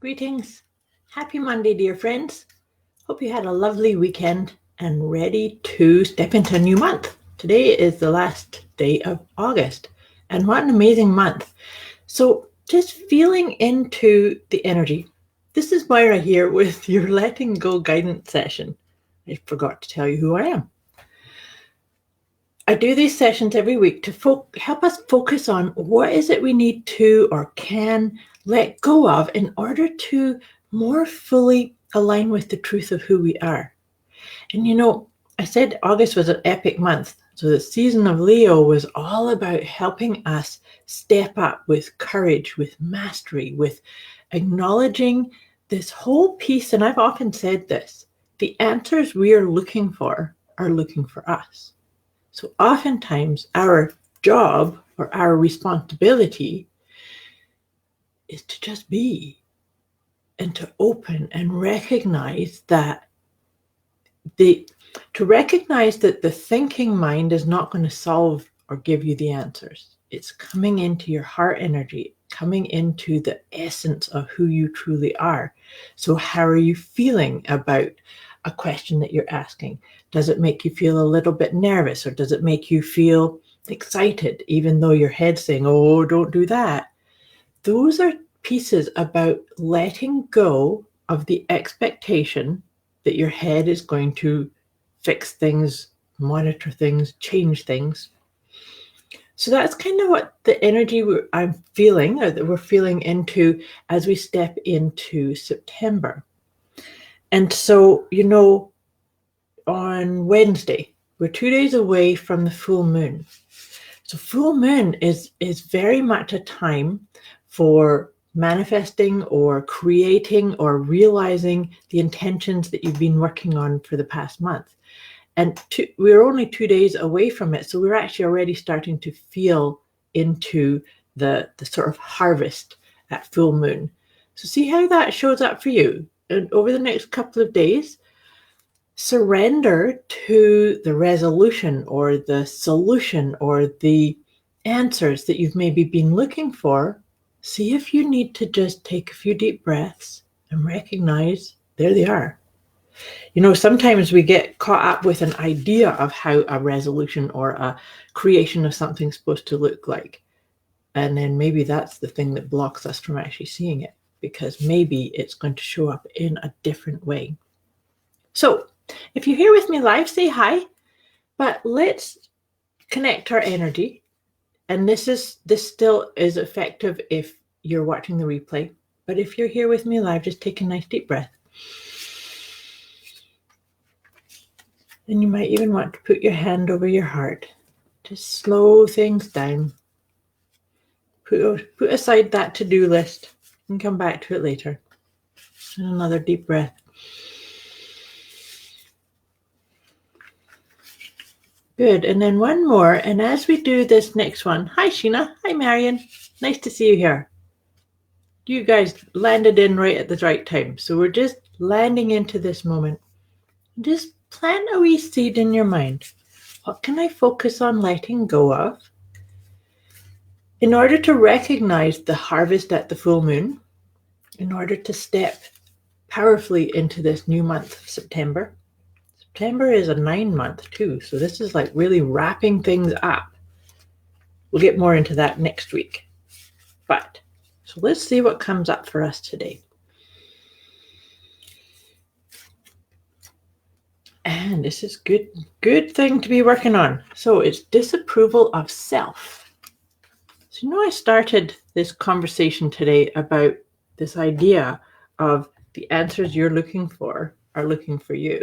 Greetings. Happy Monday, dear friends. Hope you had a lovely weekend and ready to step into a new month. Today is the last day of August, and what an amazing month. So just feeling into the energy. This is Myra here with your Letting Go guidance session. I forgot to tell you who I am. I do these sessions every week to help us focus on what is it we need to or can let go of in order to more fully align with the truth of who we are. And I said August was an epic month. So the season of Leo was all about helping us step up with courage, with mastery, with acknowledging this whole piece. And I've often said this, the answers we are looking for us. So oftentimes our job or our responsibility is to just be and to open and recognize that the thinking mind is not going to solve or give you the answers. It's coming into your heart energy, coming into the essence of who you truly are. So how are you feeling about a question that you're asking? Does it make you feel a little bit nervous, or does it make you feel excited, even though your head's saying, oh, don't do that? Those are pieces about letting go of the expectation that your head is going to fix things, monitor things, change things. So that's kind of what the energy I'm feeling, or that we're feeling into as we step into September. And so, on Wednesday, we're 2 days away from the full moon. So full moon is very much a time for manifesting or creating or realizing the intentions that you've been working on for the past month. And we're only 2 days away from it. So we're actually already starting to feel into the sort of harvest at full moon. So see how that shows up for you. And over the next couple of days, surrender to the resolution or the solution or the answers that you've maybe been looking for. See if you need to just take a few deep breaths and recognize there they are. Sometimes we get caught up with an idea of how a resolution or a creation of something's supposed to look like. And then maybe that's the thing that blocks us from actually seeing it, because maybe it's going to show up in a different way. So if you're here with me live, say hi, but let's connect our energy. And this still is effective if you're watching the replay. But if you're here with me live, just take a nice deep breath. And you might even want to put your hand over your heart. Just slow things down. Put aside that to-do list and come back to it later. And another deep breath. Good. And then one more. And as we do this next one, hi Sheena, hi Marion. Nice to see you here. You guys landed in right at the right time. So we're just landing into this moment. Just plant a wee seed in your mind. What can I focus on letting go of in order to recognize the harvest at the full moon, in order to step powerfully into this new month of September? September is a 9-month too, so this is like really wrapping things up. We'll get more into that next week. So let's see what comes up for us today. And this is good thing to be working on. So it's disapproval of self. So I started this conversation today about this idea of the answers you're looking for are looking for you.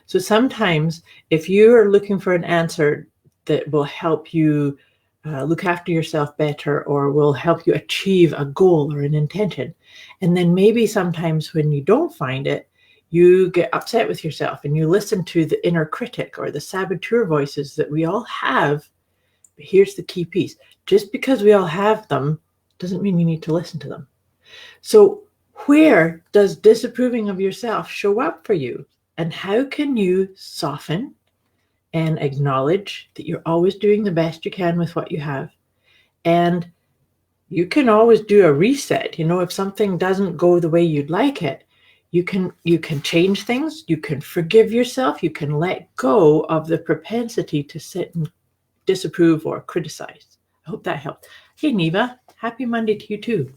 So sometimes if you are looking for an answer that will help you look after yourself better, or will help you achieve a goal or an intention, and then maybe sometimes when you don't find it, you get upset with yourself and you listen to the inner critic or the saboteur voices that we all have. But here's the key piece. Just because we all have them doesn't mean you need to listen to them. So where does disapproving of yourself show up for you? And how can you soften and acknowledge that you're always doing the best you can with what you have, and you can always do a reset. If something doesn't go the way you'd like it, you can change things, you can forgive yourself, you can let go of the propensity to sit and disapprove or criticize. I hope that helped. Hey, Neva, happy Monday to you too.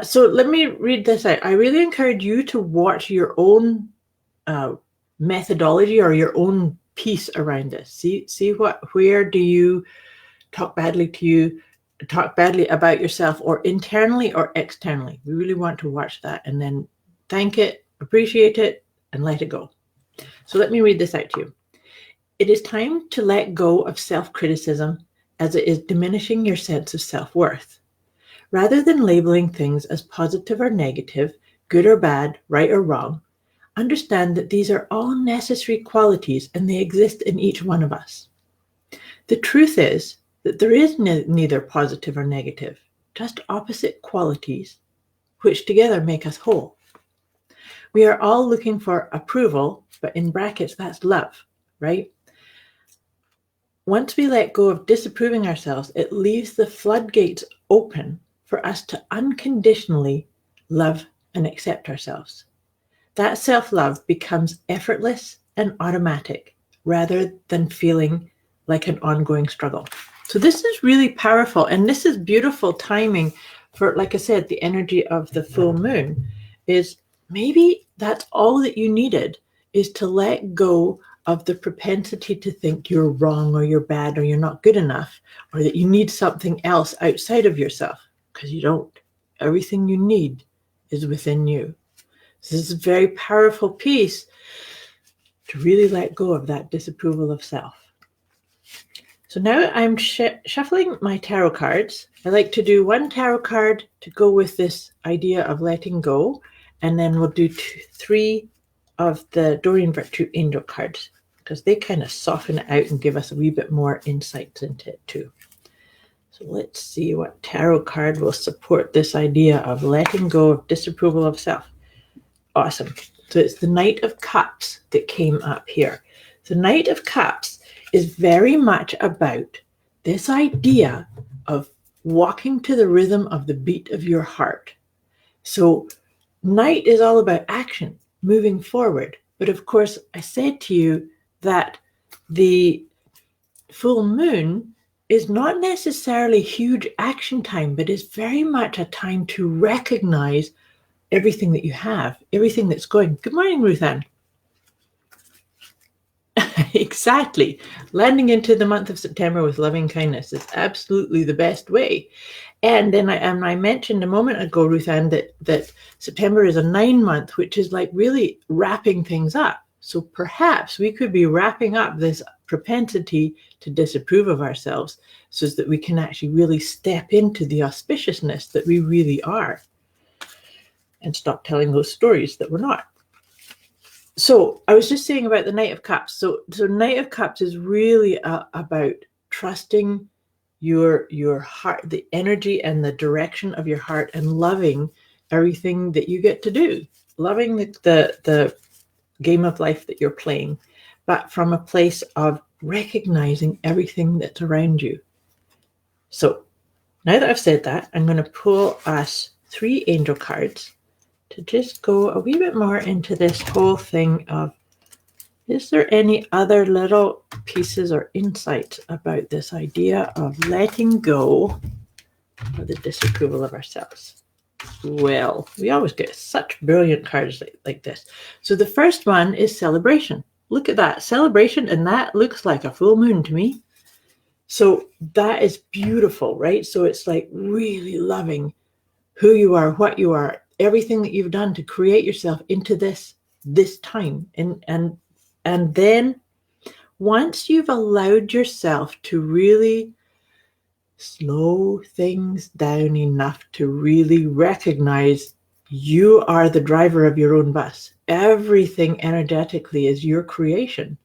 So let me read this out. I really encourage you to watch your own methodology or your own piece around this. See where do you talk badly about yourself, or internally or externally. We really want to watch that and then thank it, appreciate it, and let it go. So let me read this out to you. It is time to let go of self-criticism, as it is diminishing your sense of self-worth. Rather than labeling things as positive or negative, good or bad, right or wrong, understand that these are all necessary qualities and they exist in each one of us. The truth is that there is neither positive or negative, just opposite qualities, which together make us whole. We are all looking for approval, but in brackets, that's love, right? Once we let go of disapproving ourselves, it leaves the floodgates open for us to unconditionally love and accept ourselves. That self-love becomes effortless and automatic rather than feeling like an ongoing struggle. So this is really powerful, and this is beautiful timing for, like I said, the energy of the full moon is maybe that's all that you needed, is to let go of the propensity to think you're wrong or you're bad or you're not good enough, or that you need something else outside of yourself, because you don't. Everything you need is within you. So this is a very powerful piece to really let go of that disapproval of self. So now I'm shuffling my tarot cards. I like to do one tarot card to go with this idea of letting go, and then we'll do three of the Doreen Virtue Angel cards, because they kind of soften it out and give us a wee bit more insights into it too. So let's see what tarot card will support this idea of letting go of disapproval of self. Awesome. So it's the Knight of Cups that came up here. The Knight of Cups is very much about this idea of walking to the rhythm of the beat of your heart. So Knight is all about action, moving forward. But of course, I said to you that the full moon is not necessarily huge action time, but is very much a time to recognize everything that you have, everything that's going. Good morning, Ruth Ann. Exactly. Landing into the month of September with loving kindness is absolutely the best way. And then I mentioned a moment ago, Ruth Ann, that September is a 9-month, which is like really wrapping things up. So perhaps we could be wrapping up this propensity to disapprove of ourselves so that we can actually really step into the auspiciousness that we really are and stop telling those stories that we're not. So I was just saying about the Knight of Cups. So Knight of Cups is really about trusting your heart, the energy and the direction of your heart, and loving everything that you get to do, loving the game of life that you're playing, but from a place of recognizing everything that's around you. So now that I've said that, I'm going to pull us 3 angel cards to just go a wee bit more into this whole thing of, is there any other little pieces or insights about this idea of letting go of the disapproval of ourselves? Well, we always get such brilliant cards like this. So the first one is celebration. Look at that, celebration, and that looks like a full moon to me. So that is beautiful, right? So it's like really loving who you are, what you are, everything that you've done to create yourself into this time. And then once you've allowed yourself to really slow things down enough to really recognize you are the driver of your own bus. Everything energetically is your creation,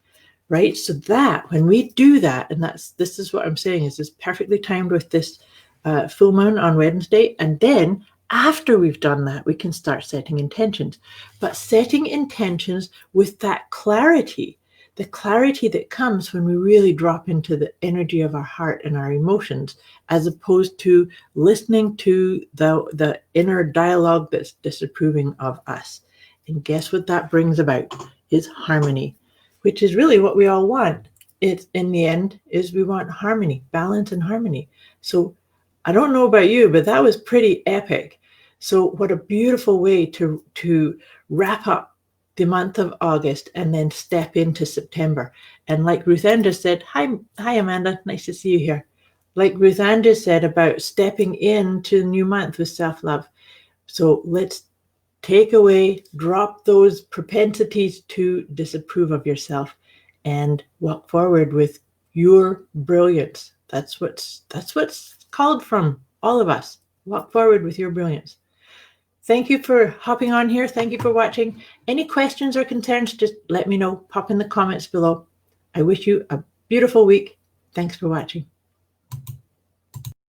right? So that when we do that, and this is what I'm saying, is this perfectly timed with this full moon on Wednesday. And then after we've done that, we can start setting intentions, but setting intentions with that clarity the clarity that comes when we really drop into the energy of our heart and our emotions, as opposed to listening to the inner dialogue that's disapproving of us. And guess what that brings about is harmony, which is really what we all want. It's in the end is we want harmony, balance and harmony. So I don't know about you, but that was pretty epic. So what a beautiful way to wrap up the month of August and then step into September. And like Ruth Ann just said, hi Amanda, nice to see you here. Like Ruth Ann just said about stepping into the new month with self-love. So let's take away, drop those propensities to disapprove of yourself and walk forward with your brilliance. That's what's called from all of us. Walk forward with your brilliance. Thank you for hopping on here. Thank you for watching. Any questions or concerns, just let me know. Pop in the comments below. I wish you a beautiful week. Thanks for watching.